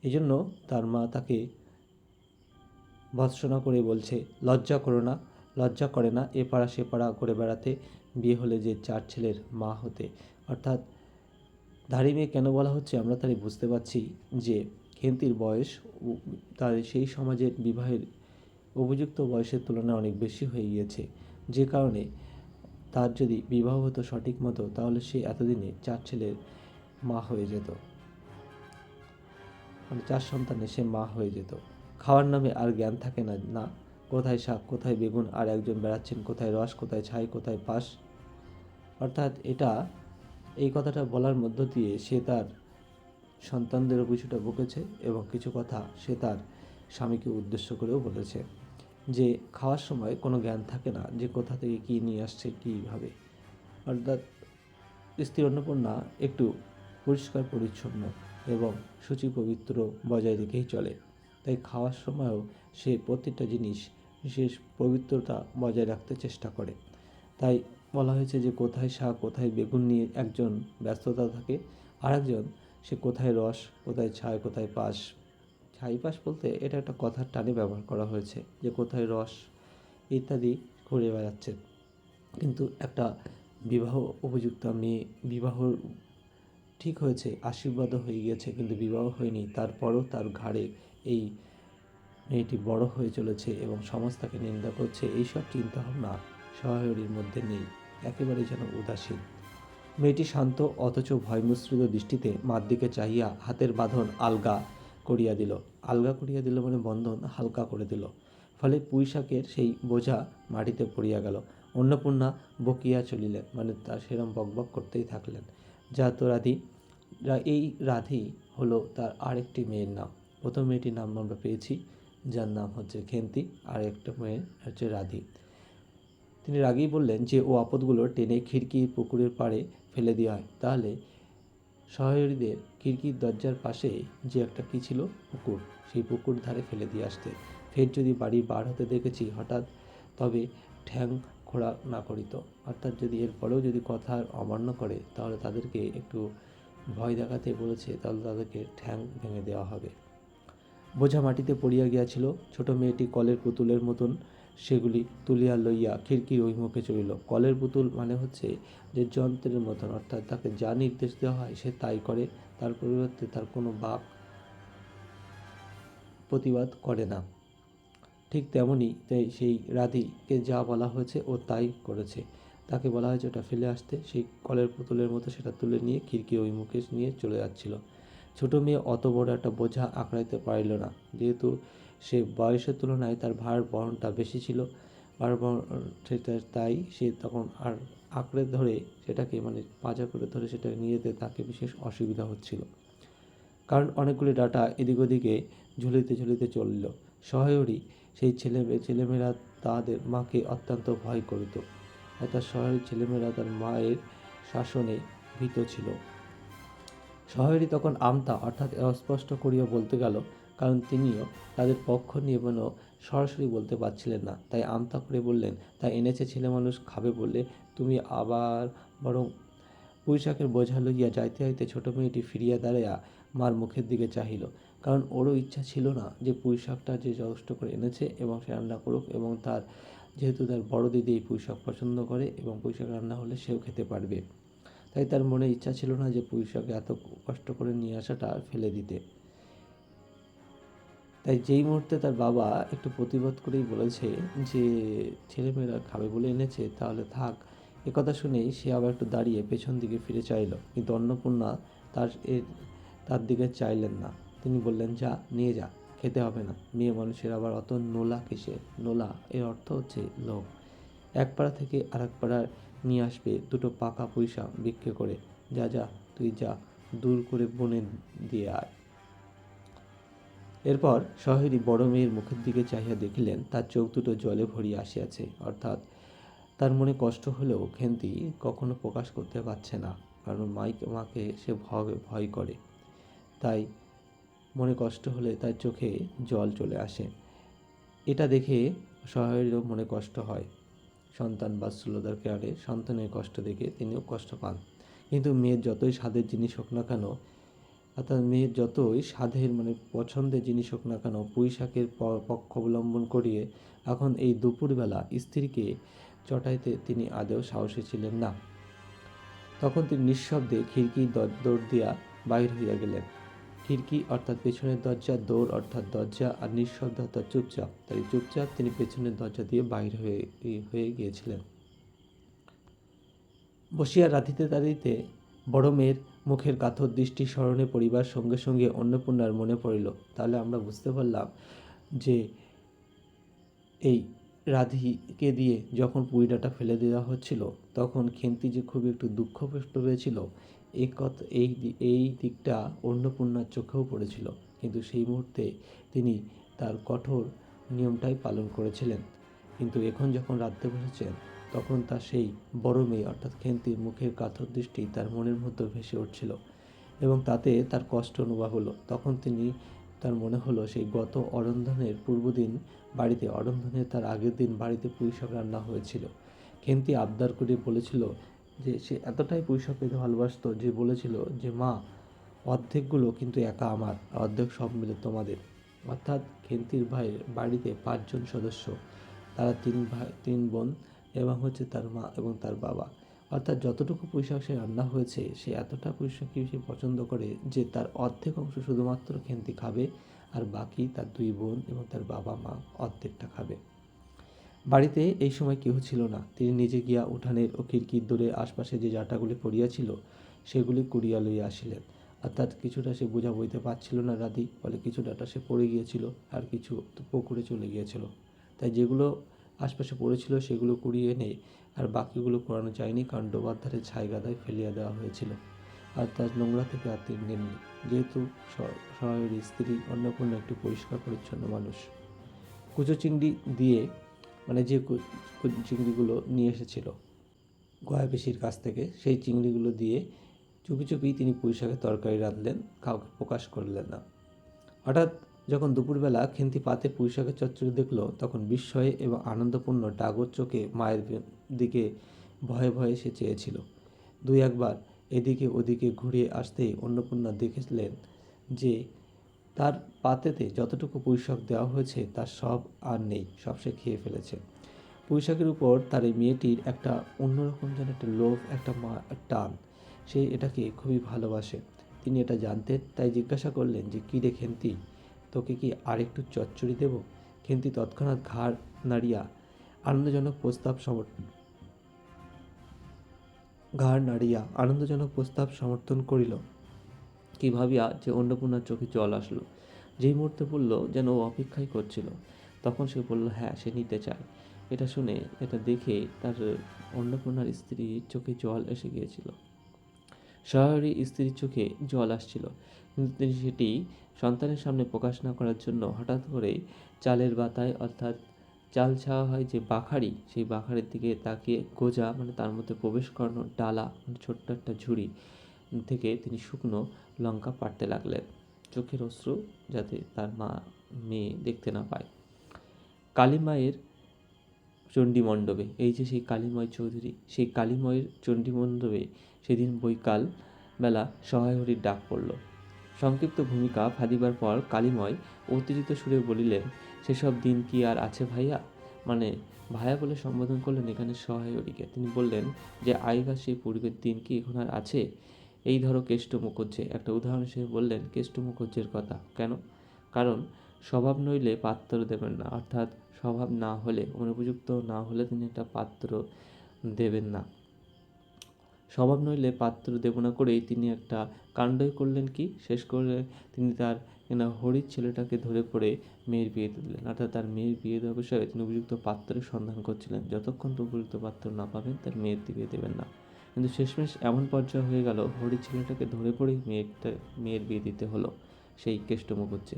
এই জন্য তার মা তাকে ভৎসনা করে বলছে, লজ্জা করে না এ পাড়া সে পাড়া করে বেড়াতে, বিয়ে হলে যে 4 ছেলের মা হতে। অর্থাৎ ধাড়ি মেয়ে কেন বলা হচ্ছে আমরা তাই বুঝতে পারছি যে খেন্তির বয়স তার সেই সমাজের বিবাহের উপযুক্ত বয়সের তুলনায় অনেক বেশি হয়ে গিয়েছে, যে কারণে তার যদি বিবাহ হতো সঠিক মতো, তাহলে সে এতদিনে 4 ছেলের মা হয়ে যেত, মানে 4 সন্তানের সে মা হয়ে যেত। খাওয়ার নামে আর জ্ঞান থাকে না, কোথায় শাক, কোথায় বেগুন, আর একজন বেড়াচ্ছেন কোথায় রস, কোথায় ছাই, কোথায় পাশ। অর্থাৎ এই কথাটা বলার মধ্য দিয়ে সে তার সন্তানদেরও কিছুটা বকেছে, এবং কিছু কথা সে তার স্বামীকে উদ্দেশ্য করেও বলেছে, যে খাওয়ার সময় কোনো জ্ঞান থাকে না যে কোথা থেকে কী নিয়ে আসছে, কীভাবে। অর্থাৎ স্ত্রী অন্নপূর্ণা একটু পরিষ্কার পরিচ্ছন্ন এবং শুচি পবিত্র বজায় রেখেই চলে, তাই খাওয়ার সময়ও সে প্রত্যেকটা জিনিস বিশেষ পবিত্রতা বজায় রাখতে চেষ্টা করে। তাই বলা হয়েছে যে কোথায় শাক, কোথায় বেগুন নিয়ে একজন ব্যস্ততা থাকে, আর একজন সে কোথায় রস, কোথায় ছাই, কোথায় পাশ। ছাই পাশ বলতে এটা একটা কথার টানে ব্যবহার করা হয়েছে, যে কোথায় রস ইত্যাদি ঘুরে বেড়াচ্ছে। কিন্তু একটা বিবাহ উপযুক্ত মেয়ে, বিবাহ ঠিক হয়েছে, আশীর্বাদও হয়ে গিয়েছে, কিন্তু বিবাহ হয়নি, তারপরও তার ঘাড়ে এই মেয়েটি বড় হয়ে চলেছে এবং সমাজ তাকে নিন্দা করছে, এইসব চিন্তাভাবনা সহায়রীর মধ্যে নেই, একেবারে যেন উদাসীন। মেয়েটি শান্ত অথচ ভয়মিশ্রিত দৃষ্টিতে মার দিকে চাহিয়া হাতের বাঁধন আলগা করিয়া দিল মানে বন্ধন হালকা করে দিল। ফলে পুঁই শাকের সেই বোঝা মাটিতে পড়িয়া গেল। অন্নপূর্ণা বকিয়া চলিলেন, মানে তার সেরম বকবক করতেই থাকলেন। যা তো রাধি, এই রাধি হলো তার আরেকটি মেয়ের নাম। প্রথম মেয়েটির নাম আমরা পেয়েছি, যার নাম হচ্ছে খেন্তি, আর একটা মেয়ে হচ্ছে রাধি। তিনি রাগেই বললেন যে ও আপদগুলো টেনে খিড়কি পুকুরের পাড়ে ফেলে দেওয়া হয়, তাহলে শহরীদের খিড়কির দরজার পাশে যে একটা কী ছিল, পুকুর, সেই পুকুর ধারে ফেলে দিয়ে আসতে। ফের যদি বাড়ি বার হতে দেখেছি হঠাৎ, তবে ঠ্যাং খোঁড়া না করিত। অর্থাৎ যদি এরপরেও যদি কথা অমান্য করে, তাহলে তাদেরকে একটু ভয় দেখাতে বলেছে, তাহলে তাদেরকে ঠ্যাং ভেঙে দেওয়া হবে। বোঝা মাটিতে পড়িয়া গিয়াছিল। ছোট মেয়েটি কলের পুতুলের মতন সেগুলি তুলিয়া লইয়া খিড়কির ওই মুখে চলিল। কলের পুতুল মানে হচ্ছে যে যন্ত্রের মতন, অর্থাৎ তাকে যা নির্দেশ দেওয়া হয় সে তাই করে, তার পরিবর্তে তার কোনো বাক প্রতিবাদ করে না। ঠিক তেমনই সেই রাধিকে যা বলা হয়েছে ও তাই করেছে। তাকে বলা হয়েছে ওটা ফেলে আসতে, সেই কলের পুতুলের মতো সেটা তুলে নিয়ে খিড়কির ওই মুখে নিয়ে চলে যাচ্ছিল। ছোট মেয়ে অত বড় একটা বোঝা আঁকড়াইতে পারিল না, যেহেতু সে বয়সের তুলনায় তার ভার বহনটা বেশি ছিল। সেটা তাই সে তখন আর আঁকড়ে ধরে সেটাকে পাঁজা করে ধরে সেটাকে নিয়ে যেতে তাকে বিশেষ অসুবিধা হচ্ছিল, কারণ অনেকগুলি ডাটা এদিক ওদিকে ঝুলিতে ঝুলিতে চলল। শহরেরই সেই ছেলেমেয়েরা তাদের মাকে অত্যন্ত ভয় করিত, অর্থাৎ শহরের ছেলেমেয়েরা তার মায়ের শাসনে ভীত ছিল। শহরেরই তখন আমতা অর্থাৎ অস্পষ্ট করিয়া বলতে গেল, কারণ তিনিও তাদের পক্ষ নিয়ে সরাসরি বলতে পারছিলেন না, তাই আমতা করে বললেন, তাই এনেছে ছেলে মানুষ খাবে বললে তুমি আবার বরং। পুঁইশাকের বোঝা লইয়া যাইতে যাইতে ছোট মেয়েটি ফিরিয়া দাঁড়াইয়া মার মুখের দিকে চাহিল, কারণ ওরও ইচ্ছা ছিল না যে পুঁইশাকটা যে যথেষ্ট করে এনেছে এবং সে রান্না করুক, এবং যেহেতু তার বড় দিদি এই পুঁইশাক পছন্দ করে এবং পুঁইশাক রান্না হলে সেও খেতে পারবে, তাই তার মনে ইচ্ছা ছিল না যে পুঁইশাক এত কষ্ট করে নিয়ে আসাটা ফেলে দিতে। তাই যেই মুহূর্তে তার বাবা একটু প্রতিবাদ করেই বলেছে যে ছেলেমেয়েরা খাবে বলে এনেছে, তাহলে থাক, একথা শুনেই সে আবার একটু দাঁড়িয়ে পেছন দিকে ফিরে চাইল, কিন্তু অন্নপূর্ণা তার দিকে চাইলেন না। তিনি বললেন, যা নিয়ে যা, খেতে হবে না। মেয়ে মানুষের আবার অত নোলা কিসে? নোলা এর অর্থ হচ্ছে লোভ। এক পাড়া থেকে আর এক পাড়া নিয়ে আসবে দুটো পাকা পয়সা বিক্রি করে। যা যা, তুই যা, দূর করে বনে দিয়ে আয়। এরপর শহরেরই বড় মেয়ের মুখের দিকে চাহিয়া দেখিলেন তার চোখ দুটো জলে ভরিয়া আসিয়াছে, অর্থাৎ তার মনে কষ্ট হলেও খেন্তি কখনো প্রকাশ করতে পারছে না, কারণ মাকে সে ভয় করে। তাই মনে কষ্ট হলে তার চোখে জল চলে আসে। এটা দেখে শহরেরও মনে কষ্ট হয়। সন্তান বাৎসল্যতার কারণে সন্তানের কষ্ট দেখে তিনিও কষ্ট পান। কিন্তু মেয়ের যতই স্বাদের জিনিস হোক না কেন, অর্থাৎ মেয়ের যতই স্বাদের পছন্দের জিনিস হোক না কেন, পুঁইশাকের পক্ষ অবলম্বন করিয়ে এখন এই দুপুরবেলা স্ত্রীকে চটাইতে তিনি আদৌ সাহসী ছিলেন না। তখন তিনি নিঃশব্দে খিড়কি দৌড় দিয়া বাহির হইয়া গেলেন। খিড়কি অর্থাৎ পেছনের দরজা, দৌড় অর্থাৎ দরজা, আর নিঃশব্দ অর্থাৎ চুপচাপ। তাই চুপচাপ তিনি পেছনের দরজা দিয়ে বাহির হয়ে গিয়েছিলেন। বসিয়া রাঁধিতে দাঁড়িতে বড় মেয়ের মুখের কাতর দৃষ্টি স্মরণে পড়িবার সঙ্গে সঙ্গে অন্নপূর্ণার মনে পড়িল। তাহলে আমরা বুঝতে পারলাম যে এই রাধিকে দিয়ে যখন পুঁইডাটা ফেলে দেওয়া হচ্ছিল, তখন খেন্তি যে খুব একটু দুঃখ পেয়েছিল, এই দিকটা অন্নপূর্ণার চোখেও পড়েছিল, কিন্তু সেই মুহূর্তে তিনি তার কঠোর নিয়মটাই পালন করেছিলেন। কিন্তু এখন যখন রাঁধতে বসেছেন, তখন তার সেই বড় মেয়ে অর্থাৎ খেন্তির মুখের কাতর দৃষ্টি তার মনের মধ্যে ভেসে উঠছিল, এবং তাতে তার কষ্ট অনুভব হলো। তখন তার মনে হলো সেই গত অরন্ধনের পূর্বদিন বাড়িতে, অরন্ধনের তার আগের দিন বাড়িতে পুঁইশাক রান্না হয়েছিল। খেন্তি আবদার করে বলেছিল যে সে এতটাই পুঁইশাক খেতে ভালোবাসত যে বলেছিল যে মা, অর্ধেকগুলো কিন্তু একা আমার, অর্ধেক সব মিলে তোমাদের। অর্থাৎ খেন্তির ভাইয়ের বাড়িতে 5 জন সদস্য, তারা 3 বোন এবং হচ্ছে তার মা এবং তার বাবা। অর্থাৎ যতটুকু পুঁইশাক সে রান্না হয়েছে, সে এতটা পুঁইশাকই সে পছন্দ করে যে তার অর্ধেক অংশ শুধুমাত্র খেন্তি খাবে, আর বাকি তার 2 বোন এবং তার বাবা মা অর্ধেকটা খাবে। বাড়িতে এই সময় কেউ ছিল না। তিনি নিজে গিয়া উঠানের ও খিড়কির দূরে আশপাশে যে জাটাগুলি পড়িয়াছিল সেগুলি কুড়িয়া লইয়া আসিলেন। অর্থাৎ কিছুটা সে বোঝা বইতে পারছিল না রাধি, ফলে কিছু ডাটা সে পড়ে গিয়েছিল, আর কিছু পুকুরে চলে গিয়েছিল। তাই যেগুলো আশপাশে পড়েছিল সেগুলো কুড়িয়ে এনে আর বাকিগুলো কুড়ানো যায়নি, কারণ ডোবার ধারে ছাই গাদায় ফেলিয়া দেওয়া হয়েছিল। আর তার নোংরা থেকে আর তিনি নেননি, যেহেতু শহরের স্ত্রী অন্নপূর্ণা একটি পরিষ্কার পরিচ্ছন্ন মানুষ। কুচো চিংড়ি দিয়ে, মানে যে চিংড়িগুলো নিয়ে এসেছিল গয়া পিসির কাছ থেকে, সেই চিংড়িগুলো দিয়ে চুপি চুপি তিনি পুঁইশাকের তরকারি রাঁধলেন, কাউকে প্রকাশ করলেন না। হঠাৎ যখন দুপুরবেলা খেন্তি পাতে পুঁইশাকের চচ্চড়ি দেখল, তখন বিস্ময়ে এবং আনন্দপূর্ণ ডাগর চোখে মায়ের দিকে ভয়ে ভয়ে সে চেয়েছিল। দুই একবার এদিকে ওদিকে ঘুরে আসতেই অন্নপূর্ণা দেখলেন যে তার পাতেতে যতটুকু পুঁইশাক দেওয়া হয়েছে তার সব আর নেই, সব সে খেয়ে ফেলেছে। পুঁইশাকের উপর তার এই মেয়েটির একটা অন্যরকম যেন একটা লোভ, একটা টান। সে এটাকে খুবই ভালোবাসে। তিনি এটা জানতেন, তাই জিজ্ঞাসা করলেন যে, কী রে খেন্তি, তোকে কি আর একটু চচ্চড়ি দেব? খেন্তি তৎক্ষণাৎ ঘাড় নাড়িয়া আনন্দজনক প্রস্তাব সমর্থন করিল। কি ভাবিয়া যে অন্নপূর্ণার চোখে জল আসলো। যেই মুহূর্তে বলল যেন ও অপেক্ষাই করছিল, তখন সে বলল হ্যাঁ, সে নিতে চায়। এটা শুনে, এটা দেখে তার অন্নপূর্ণার স্ত্রীর চোখে জল এসে গিয়েছিল। শহরের স্ত্রীর চোখে জল আসছিল, কিন্তু তিনি সেটি সন্তানের সামনে প্রকাশ না করার জন্য হঠাৎ করে চালের বাতায়, অর্থাৎ চাল ছাওয়া হয় যে বাখারি, সেই বাখারের দিকে তাকিয়ে গোজা, মানে তার মধ্যে প্রবেশ করানো ডালা, মানে ছোট্ট একটা ঝুড়ি থেকে তিনি শুকনো লঙ্কা পাড়তে লাগলেন, চোখের অশ্রু যাতে তার মেয়ে দেখতে না পায়। কালীমায়ের চণ্ডীমণ্ডপে, এই যে সেই কালীময় চৌধুরী, সেই কালীময়ের চণ্ডীমণ্ডপে সেদিন বৈকাল বেলা সহায় হরির ডাক পড়ল। সংক্ষিপ্ত ভূমিকা ফাঁদিবার পর কালীময় উত্তেজিত সুরে বলিলেন, সেসব দিন কি আর আছে ভাইয়া? মানে ভাইয়া বলে সম্বোধন করলেন এখানে সহায় হরিকে। তিনি বললেন যে আগেকার সেই পূর্বের দিন কি এখন আর আছে? এই ধরো কেষ্ট মুখুজ্জে, একটা উদাহরণ হিসেবে বললেন কেষ্ট মুখুজ্জের কথা। কেন? কারণ স্বভাব নইলে পাত্র দেবেন না, অর্থাৎ স্বভাব না হলে, অনুপযুক্ত না হলে তিনি একটা পাত্র দেবেন না। স্বভাব নইলে পাত্র দেব না করেই তিনি একটা কাণ্ডই করলেন। কি শেষ করে তিনি তার হরির ছেলেটাকে ধরে পড়ে মেয়ের বিয়ে দিলেন, অর্থাৎ তার মেয়ের বিয়ে দেওয়ার বিষয়ে তিনি উপযুক্ত পাত্রের সন্ধান করছিলেন। যতক্ষণ তো উপযুক্ত পাত্র না পাবেন তার মেয়ের বিয়ে দেবেন না। কিন্তু শেষমেশ এমন পর্যায়ে হয়ে গেল, হরির ছেলেটাকে ধরে পড়েই মেয়ের বিয়ে দিতে হলো সেই কেষ্টমুখ হচ্ছে।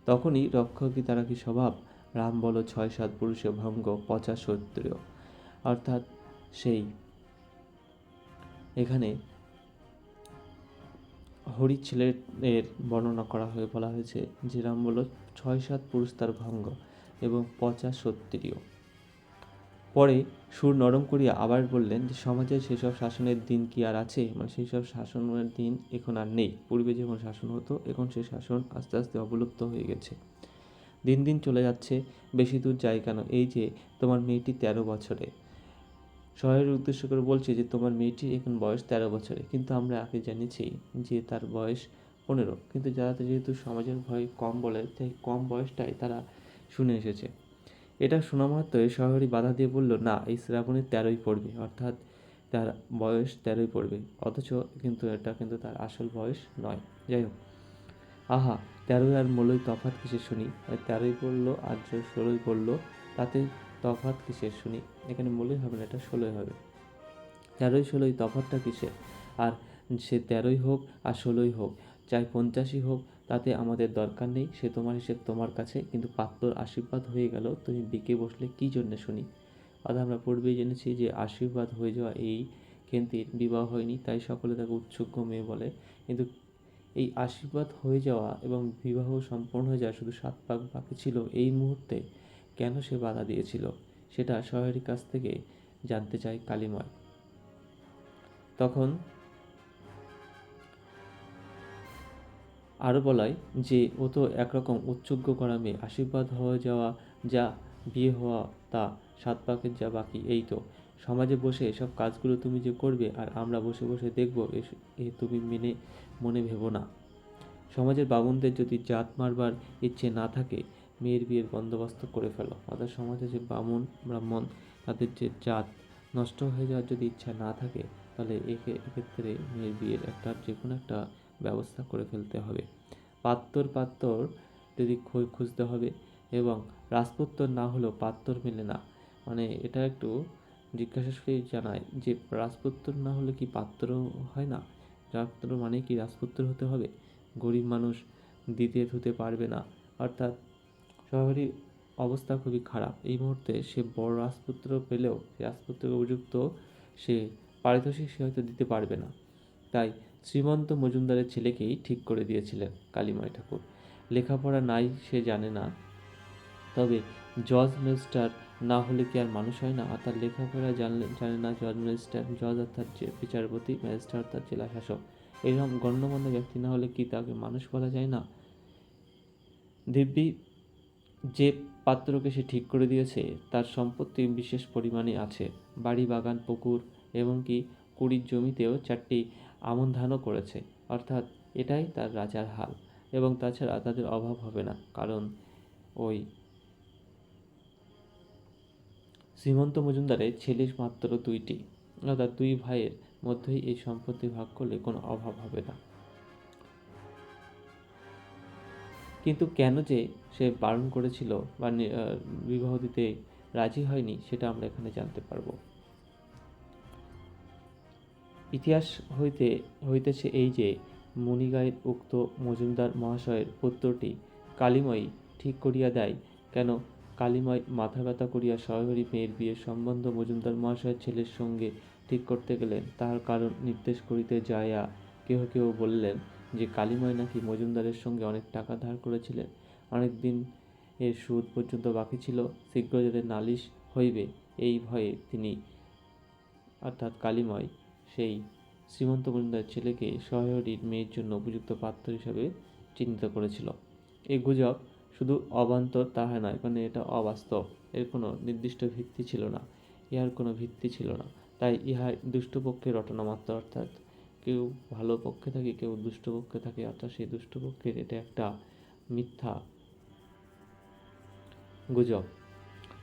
তখনই রক্ষকই তারা কি স্বভাব, রাম বলো ৬-৭ পুরুষে ভঙ্গ ৫০ ক্ষত্রিয়, অর্থাৎ সেই এখানে হরির ছেলের বর্ণনা করা হয়ে বলা হয়েছে যে রাম বলল ৬-৭ পুরুষ তার ভঙ্গ এবং ৫০ ক্ষত্রিয়। পরে সুর নরম করিয়া আবার বললেন যে সমাজে সেসব শাসনের দিন কি আর আছে? মানে সেই সব শাসনের দিন এখন আর নেই। পূর্বে যেমন শাসন হতো, এখন সেই শাসন আস্তে আস্তে অবলুপ্ত হয়ে গেছে। দিন দিন চলে যাচ্ছে, বেশি দূর যায় কেন? এই যে তোমার মেয়েটি ১৩ বছরে, শহরের উদ্দেশ্য করে বলছে যে তোমার মেয়েটির এখন বয়স ১৩ বছরে, কিন্তু আমরা আগে জেনেছি যে তার বয়স ১৫। কিন্তু যারা যেহেতু সমাজের ভয় কম বলে, তাই কম বয়সটাই তারা শুনে এসেছে। এটা শোনা মাত্রই শহরই বাধা দিয়ে বলল, না, এই শ্রাবণে ১৩ই পড়বে, অর্থাৎ তার বয়স ১৩ই পড়বে, অথচ এটা কিন্তু তার আসল বয়স নয়। যাই হোক, আহা, ১৩ আর ১৬ তফাৎ কিসের শুনি? ১৩ই পড়লো আর ১৬ই পড়লো, তাতে তফাৎ কিসের শুনি? এখানে ১৬ই হবে না, এটা ১৬ই হবে। ১৩ই ১৬ই তফাৎটা কিসের? আর সে ১৩ই হোক আর ১৬ই হোক, চাই ৫০ই হোক, তাতে আমাদের দরকার নেই। সে তোমার হিসেব তোমার কাছে, কিন্তু পাত্রর আশীর্বাদ হয়ে গেল, তুমি বিকে বসলে কী জন্যে শুনি? অর্থাৎ আমরা পূর্বেই জেনেছি যে আশীর্বাদ হয়ে যাওয়া এই খেন্তির বিবাহ হয়নি, তাই সকলে তাকে উৎসুক মেয়ে বলে। কিন্তু এই আশীর্বাদ হয়ে যাওয়া এবং বিবাহ সম্পন্ন হয়ে যাওয়া শুধু ৭ পাক বাকি ছিল, এই মুহূর্তে কেন সে বাধা দিয়েছিল, সেটা শহরের কাছ থেকে জানতে চায় কালীময়। তখন আরও বলায় যে ও তো একরকম উৎসুগ্য করা মেয়ে, আশীর্বাদ হয়ে যাওয়া যা, বিয়ে হওয়া তা, ৭ পাকের যা বাকি, এই তো। সমাজে বসে এসব কাজগুলো তুমি যে করবে আর আমরা বসে বসে দেখব, এ তুমি মনে ভেবো না। সমাজের বামুনদের যদি জাত মারবার ইচ্ছে না থাকে, মেয়ের বিয়ের বন্দোবস্ত করে ফেলো। অর্থাৎ সমাজে যে বামুন ব্রাহ্মণ, তাদের যে জাত নষ্ট হয়ে যাওয়ার যদি ইচ্ছা না থাকে, তাহলে এক্ষেত্রে মেয়ের বিয়ের যে কোনো একটা ব্যবস্থা করে ফেলতে হবে। পাত্তর যদি খুঁজতে হবে, এবং রাজপুত্তর না হলেও পাত্তর মেলে না। মানে এটা একটু জিজ্ঞাসা করেই জানায় যে রাজপুত্তর না হলে কি পাত্র হয় না? রাজপুত্র মানে কি রাজপুত্র হতে হবে? গরিব মানুষ দিতে ধুতে পারবে না, অর্থাৎ শহরের অবস্থা খুবই খারাপ। এই মুহূর্তে সে বড় রাজপুত্র পেলেও রাজপুত্রকে উপযুক্ত সে পারিতোষিক সে হয়তো দিতে পারবে না। তাই শ্রীমন্ত মজুমদারের ছেলেকেই ঠিক করে দিয়েছিলেন কালীময় ঠাকুর। লেখাপড়া নাই সে জানে না, তবে জজ ম্যাজিস্ট্রেট না হলে কি আর মানুষ হয় না? অর্থাৎ লেখাপড়া জানে না জজ ম্যাজিস্ট্রেট, জজ অর্থাৎ বিচারপতি, ম্যাজিস্ট্রেট অর্থাৎ জেলা শাসক, এরকম গণ্যমান্য ব্যক্তি না হলে কি তাকে মানুষ বলা যায় না? দিব্যি যে পাত্রকে সে ঠিক করে দিয়েছে তার সম্পত্তি বিশেষ পরিমাণে আছে, বাড়ি, বাগান, পুকুর, এমনকি কুড়ির জমিতেও 4টি আমন ধানও করেছে। অর্থাৎ এটাই তার রাজার হাল। এবং তাছাড়া তাদের অভাব হবে না, কারণ ওই শ্রীমন্ত মজুমদারের ছেলে মাত্র 2টি, অর্থাৎ 2 ভাইয়ের মধ্যেই এই সম্পত্তি ভাগ করলে কোনো অভাব হবে না। কিন্তু কেন যে সে বারণ করেছিল বা বিবাহ দিতে রাজি হয়নি সেটা আমরা এখানে জানতে পারব। ইতিহাস হইতেছে এই যে মণিগায়ের উক্ত মজুমদার মহাশয়ের পুত্রটি কালীময়ী ঠিক করিয়া দেয়। কেন কালীময় মাথা ব্যথা করিয়া সহহরি মেয়ের বিয়ের সম্বন্ধ মজুমদার মহাশয়ের ছেলের সঙ্গে ঠিক করতে গেলেন, তাহার কারণ নির্দেশ করিতে যাইয়া কেহ কেহ বললেন যে কালীময় নাকি মজুমদারের সঙ্গে অনেক টাকা ধার করেছিলেন, অনেক দিন এর সুদ পর্যন্ত বাকি ছিল, শীঘ্র যাতে নালিশ হইবে এই ভয়ে তিনি অর্থাৎ কালীময় সেই শ্রীমন্ত মজুমদারের ছেলেকে সহহরির মেয়ের জন্য উপযুক্ত পাত্র হিসাবে চিহ্নিত করেছিল। এই গুজব শুধু অবান্তর তাহা নয়, মানে এটা অবাস্তব, এর কোনো নির্দিষ্ট ভিত্তি ছিল না, ইহার কোনো ভিত্তি ছিল না। তাই ইহা দুষ্টপক্ষের রটনা মাত্র, অর্থাৎ কেউ ভালো পক্ষে থাকে কেউ দুষ্ট পক্ষে থাকে, অর্থাৎ সেই দুষ্ট পক্ষের এটা একটা মিথ্যা গুজব।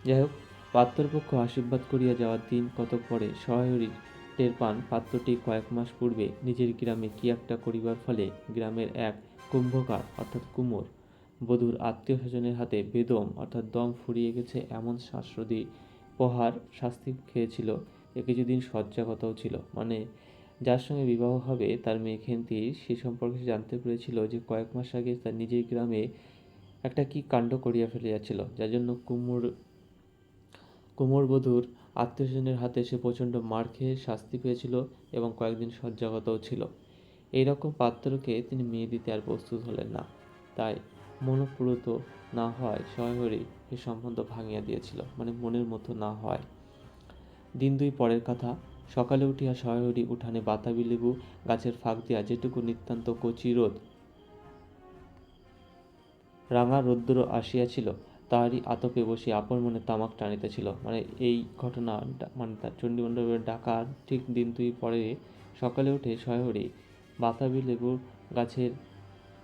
যাই হোক, পাত্রপক্ষ আশীর্বাদ করিয়া যাওয়ার দিন কতক পরে সহহরি টের পান পাত্রটি কয়েক মাস পূর্বে নিজের গ্রামে কি একটা করিবার ফলে গ্রামের এক কুম্ভকার অর্থাৎ কুমোর বধূর আত্মীয় স্বজনের হাতে বেদম অর্থাৎ দম ফুরিয়ে গেছে এমন শ্বাসরোধী প্রহার শাস্তি খেয়েছিল। এ কিছুদিন শয্যাগতও ছিল, মানে যার সঙ্গে বিবাহ হবে তার মেয়ে খেন্তি সে সম্পর্কে সে জানতে পেরেছিল যে কয়েক মাস আগে তার নিজের গ্রামে একটা কি কাণ্ড করিয়া ফেলিয়াছিল, যার জন্য কুমোরবধূর আত্মীয়স্বজনের হাতে সে প্রচণ্ড মার খেয়ে শাস্তি পেয়েছিল এবং কয়েকদিন শয্যাগতও ছিল। এইরকম পাত্রকে তিনি মেয়ে দিতে আর প্রস্তুত হলেন না। তাই মনোপুরত না হওয়ায় সহহরি এ সম্বন্ধ ভাঙিয়া দিয়েছিল, মানে মনের মতো না হয়। দিন 2 পরের কথা, সকালে উঠিয়া সহহরি উঠানে বাতাবি লেবু গাছের ফাঁক দিয়া যেটুকু নিতান্ত কচি রোদ রাঙা রৌদ্র আসিয়াছিল তাহারই আতপে বসিয়া আপন মনে তামাক টানিতেছিল। মানে এই ঘটনা মানে তার চণ্ডীমণ্ডপের ডাকার ঠিক দিন 2 পরে সকালে উঠে সহহরি বাতাবি লেবুর গাছের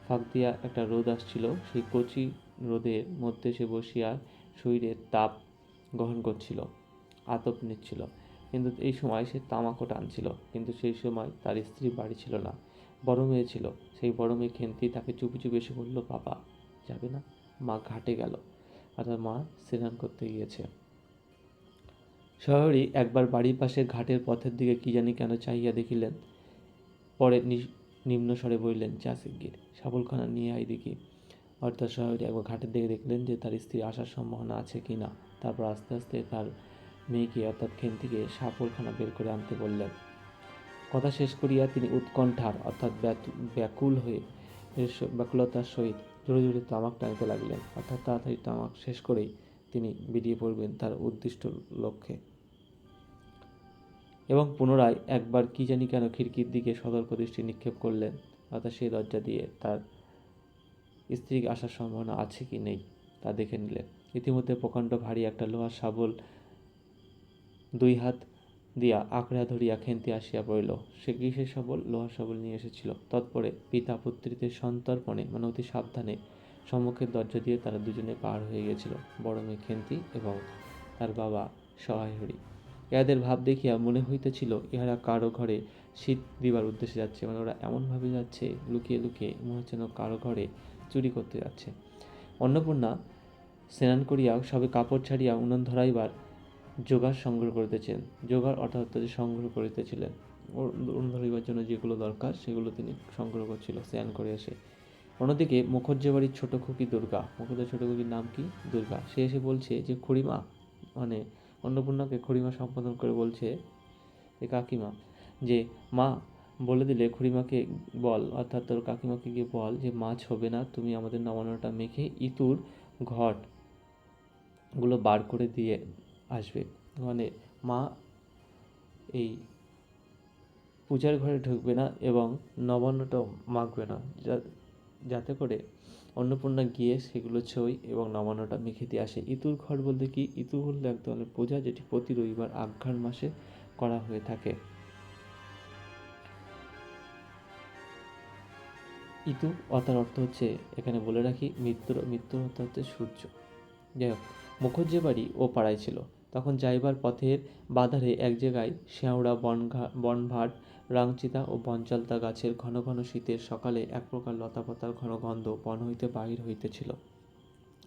ফাঁক দিয়া একটা রোদ আসছিল, সেই কচি রোদের মধ্যে সে বসিয়া শরীরের তাপ গ্রহণ করছিল, আতপ নিচ্ছিল। কিন্তু এই সময় সে তামাকও টানছিল। কিন্তু সেই সময় তার স্ত্রী বাড়ি ছিল না, বড় মেয়ে ছিল। সেই বড় মেয়ে খেন্তি তাকে চুপি চুপি এসে বলল, বাবা যাবে না? মা ঘাটে গেল, অর্থাৎ মা স্নান করতে গিয়েছে। শহরই একবার বাড়ির পাশে ঘাটের পথের দিকে কি জানি কেন চাহিয়া দেখিলেন, পরে নিম্ন স্বরে বললেন, যা শিগগির শাবলখানা নিয়ে আয় দেখি। অর্থাৎ শহরই একবার ঘাটের দিকে দেখলেন যে তার স্ত্রী আসার সম্ভাবনা আছে কি না। তারপর আস্তে আস্তে তার মেয়েকে অর্থাৎ খেন্তিকে শাবলখানা বের করে আনতে বললেন। কথা শেষ করিয়া তিনি উৎকণ্ঠার অর্থাৎ ব্যাকুলতার সহিত জোরে জোরে তামাক টানিতে লাগলেন, অর্থাৎ তাড়াতাড়ি তামাক শেষ করেই তিনি বেরিয়ে পড়বেন তার উদ্দিষ্ট লক্ষ্যে। এবং পুনরায় একবার কি জানি কেন খিড়কির দিকে সতর্ক দৃষ্টি নিক্ষেপ করলেন, অর্থাৎ সেই দরজা দিয়ে তার স্ত্রী আসার সম্ভাবনা আছে কি নেই তা দেখে নিলেন। ইতিমধ্যে প্রকাণ্ড ভারী একটা লোহার শাবল 2 হাত দিয়া আঁকড়া ধরিয়া খেন্তি আসিয়া পড়িল। সে কিসের শাবল? লোহার শাবল নিয়ে এসেছিল। তৎপরে পিতা পুত্রীতে সন্তর্পণে মানে অতি সাবধানে সম্মুখের দরজা দিয়ে তারা দুজনে পার হয়ে গেছিল, বড় মেয়ে খেন্তি এবং তার বাবা সহহরি। ইহাদের ভাব দেখিয়া মনে হইতেছিল ইহারা কারো ঘরে শীত দিবার উদ্দেশ্যে যাচ্ছে, মানে ওরা এমনভাবে যাচ্ছে লুকিয়ে লুকিয়ে, মনে হচ্ছে যেন কারো ঘরে চুরি করতে যাচ্ছে। অন্নপূর্ণা স্নান করিয়া সবে কাপড় ছাড়িয়া উনুন ধরাইবার জোগাড় সংগ্রহ করিতেছেন। জোগাড় অর্থাৎ সংগ্রহ করিতেছিলেন। অরুণ ধরিবার জন্য যেগুলো দরকার সেগুলো তিনি সংগ্রহ করছিল স্নান করে এসে। অন্যদিকে মুখুজ্জে বাড়ির ছোট খুকি দুর্গা, মুখুজ্জের ছোট খুকির নাম কি? দুর্গা। সে এসে বলছে যে খুড়িমা, মানে অন্নপূর্ণাকে খুড়িমা সম্বোধন করে বলছে যে কাকিমা, যে মা বলে দিলে খুড়িমাকে বল, অর্থাৎ তোর কাকিমাকে গিয়ে বল যে মাছ হবে না, তুমি আমাদের নবান্নটা মেখে ইতুর ঘটগুলো বার করে দিয়ে আসবে। মানে মা এই পূজার ঘরে ঢুকবে না এবং নবান্নটাও মাখবে না, যাতে করে অন্নপূর্ণা গিয়ে সেগুলো ছই এবং নবান্নটা মেখে দিয়ে আসে। ইতুর ঘর বলতে কি? ইতু হলো এক ধরনের পূজা যেটি প্রতি রবিবার আঘ্রাণ মাসে করা হয়ে থাকে। ইতু অতার অর্থ হচ্ছে, এখানে বলে রাখি, মৃত্যুর অর্থ হচ্ছে সূর্য। যাই হোক, মুখুজ্জে বাড়ি ও পাড়ায় ছিল। তখন যাইবার পথের বাধারে এক জায়গায় শেওড়া, বনভাট, রাংচিতা ও বনচালতা গাছের ঘন ঘন শীতের সকালে এক প্রকার লতাপাতার ঘন গন্ধ বন হইতে বাহির হইতেছিল।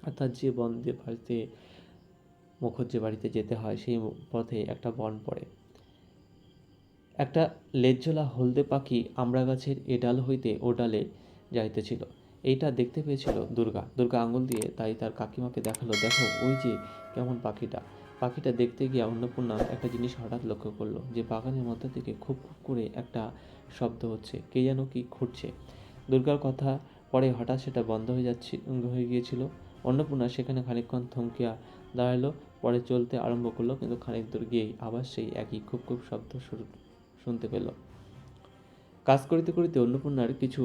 অর্থাৎ যে বন দিয়ে বাড়িতে মুখুজ্জে বাড়িতে যেতে হয় সেই পথে একটা বন পড়ে। একটা লেজ্জলা হলদে পাখি আমড়া গাছের এ ডাল হইতে ও ডালে যাইতেছিল। এইটা দেখতে পেয়েছিল দুর্গা। দুর্গা আঙুল দিয়ে তাই তার কাকিমাকে দেখালো, দেখো ওই যে কেমন পাখিটা। পাখিটা দেখতে গিয়ে অন্নপূর্ণা একটা জিনিস হঠাৎ লক্ষ্য করলো, যে বাগানের মধ্যে থেকে খুব খুব করে একটা শব্দ হচ্ছে, কে যেন কি ঘুরছে। দুর্গার কথা পরে হঠাৎ সেটা বন্ধ হয়ে গিয়েছিল। অন্নপূর্ণা সেখানে খানিকক্ষণ থমকিয়া দাঁড়ালো, পরে চলতে আরম্ভ করলো, কিন্তু খানিক দূর গিয়েই আবার সেই একই খুব খুব শব্দ শুনতে পেল। কাজ করিতে করিতে অন্নপূর্ণার কিছু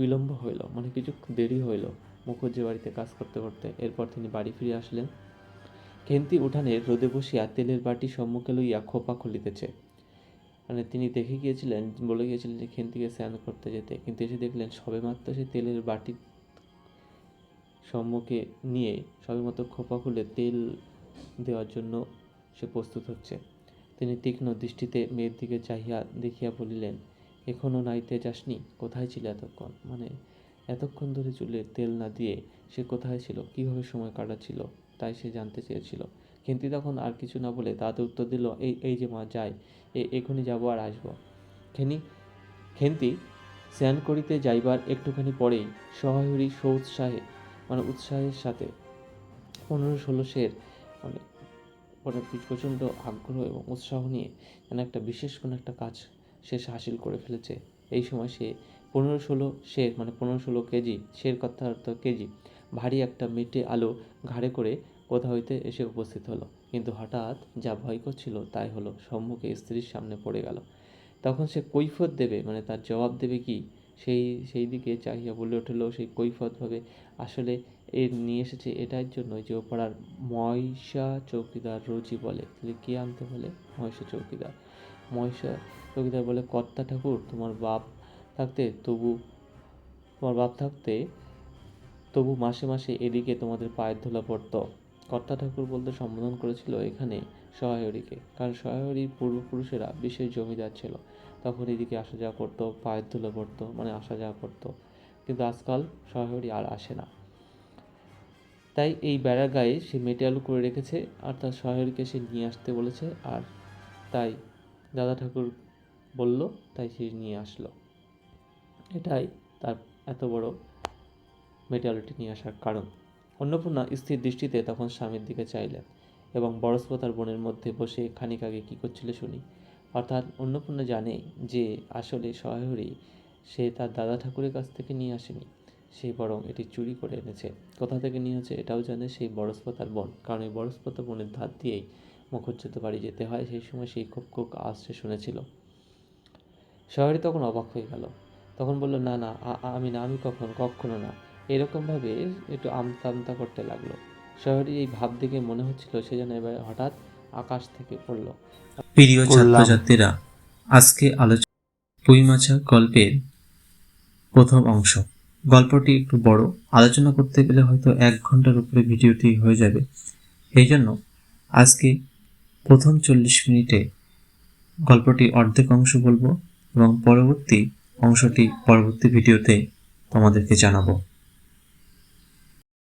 বিলম্ব হইল, মানে কিছু দেরি হইল মুখুজ্জে বাড়িতে কাজ করতে করতে। এরপর তিনি বাড়ি ফিরে আসলেন। খেন্তি উঠানের রোদে বসিয়া তেলের বাটি সম্মুখে লইয়া খোপা খুলিতেছে। মানে তিনি দেখে গিয়েছিলেন, বলে গিয়েছিলেন যে খেন্তিকে স্নান করতে যেতে, কিন্তু এসে দেখলেন সবেমাত্র সে তেলের বাটি সম্মুখে নিয়ে সবেমাত্র খোপা খুলে তেল দেওয়ার জন্য সে প্রস্তুত হচ্ছে। তিনি তীক্ষ্ণ দৃষ্টিতে মেয়ের দিকে চাহিয়া দেখিয়া বলিলেন, এখনও নাইতে যাসনি? কোথায় ছিল এতক্ষণ? মানে এতক্ষণ ধরে চুলে তেল না দিয়ে সে কোথায় ছিল, কীভাবে সময় কাটাচ্ছিল, তাই সে জানতে চেয়েছিল। খেন্তি তখন আর কিছু না বলে তাতে উত্তর দিল, এই যে মা, যাই, এখনই যাবো আর আসবো। খেন্তি স্নান করিতে যাইবার একটুখানি পরেই সহায়রী উৎসাহের সাথে 15-16 সের মানে প্রচণ্ড আগ্রহ এবং উৎসাহ নিয়ে যেন একটা বিশেষ কোনো একটা কাজ সে হাসিল করে ফেলেছে। এই সময় সে 15-16 সের, মানে 15-16 কেজি, সের কথা অর্থ কেজি, ভারী একটা মেটে আলো ঘাড়ে করে কোথা হইতে এসে উপস্থিত হলো। কিন্তু হঠাৎ যা ভয় করছিল তাই হলো, সম্মুখে স্ত্রীর সামনে পড়ে গেল। তখন সে কৈফিয়ত দেবে, মানে তার জবাব দেবে কি, সেই দিকে চাহিয়া বলে উঠল সেই কৈফিয়তভাবে, আসলে নিয়ে এসেছে এটার জন্য যে ও পাড়ার ময়সা চৌকিদার রোজই বলে। তাহলে কে আনতে বলে? ময়সা চৌকিদার বলে, কর্তা ঠাকুর, তোমার বাপ থাকতে তবু মাসে মাসে এদিকে তোমাদের পায়ের ধুলা পড়তো। কর্তা ঠাকুর বলতে সম্বোধন করেছিল এখানে সহায়রীকে, কারণ সহায়রীর পূর্বপুরুষেরা বিশেষ জমিদার ছিল। তখন এদিকে আসা যাওয়া করতো, পায়ের ধুলো পড়তো, মানে আসা যাওয়া করতো। কিন্তু আজকাল সহায়রী আর আসে না, তাই এই বেড়ার গায়ে সে মেটে আলু করে রেখেছে, আর তার সহায়রীকে সে নিয়ে আসতে বলেছে, আর তাই দাদা ঠাকুর বলল, তাই সে নিয়ে আসলো। এটাই তার এত বড় মেটে আলুটি নিয়ে আসার কারণ। অন্নপূর্ণা স্থির দৃষ্টিতে তখন স্বামীর দিকে চাইলেন এবং বরস্পতার বনের মধ্যে বসে খানিক আগে কী করছিল শুনি। অর্থাৎ অন্নপূর্ণা জানে যে আসলে সহায়রী সে তার দাদা ঠাকুরের কাছ থেকে নিয়ে আসেনি, সে বরং এটি চুরি করে এনেছে। কোথা থেকে নিয়েছে এটাও জানে, সেই বরস্পতার বন, কারণ এই বরস্পতা বনের ধার দিয়েই মুখুজ্জেতে বাড়ি যেতে হয়। সেই সময় সেই খুব আওয়াজ সে শুনেছিল। সহায়রী তখন অবাক হয়ে গেল, তখন বলল, না না, আমি কখনো না। এরকমভাবে একটু আমতা আমতা করতে লাগলো। শহরে এই ভাব দেখে মনে হচ্ছিল সে যেন এবার হঠাৎ আকাশ থেকে পড়ল। প্রিয় ছাত্রছাত্রীরা, আজকে আলোচনা পুঁইমাছা গল্পের প্রথম অংশ। গল্পটি একটু বড়, আলোচনা করতে গেলে হয়তো 1 ঘন্টার উপরে ভিডিওটি হয়ে যাবে। এই জন্য আজকে প্রথম 40 মিনিটে গল্পটি অর্ধেক অংশ বলবো এবং পরবর্তী অংশটি পরবর্তী ভিডিওতে তোমাদেরকে জানাবো।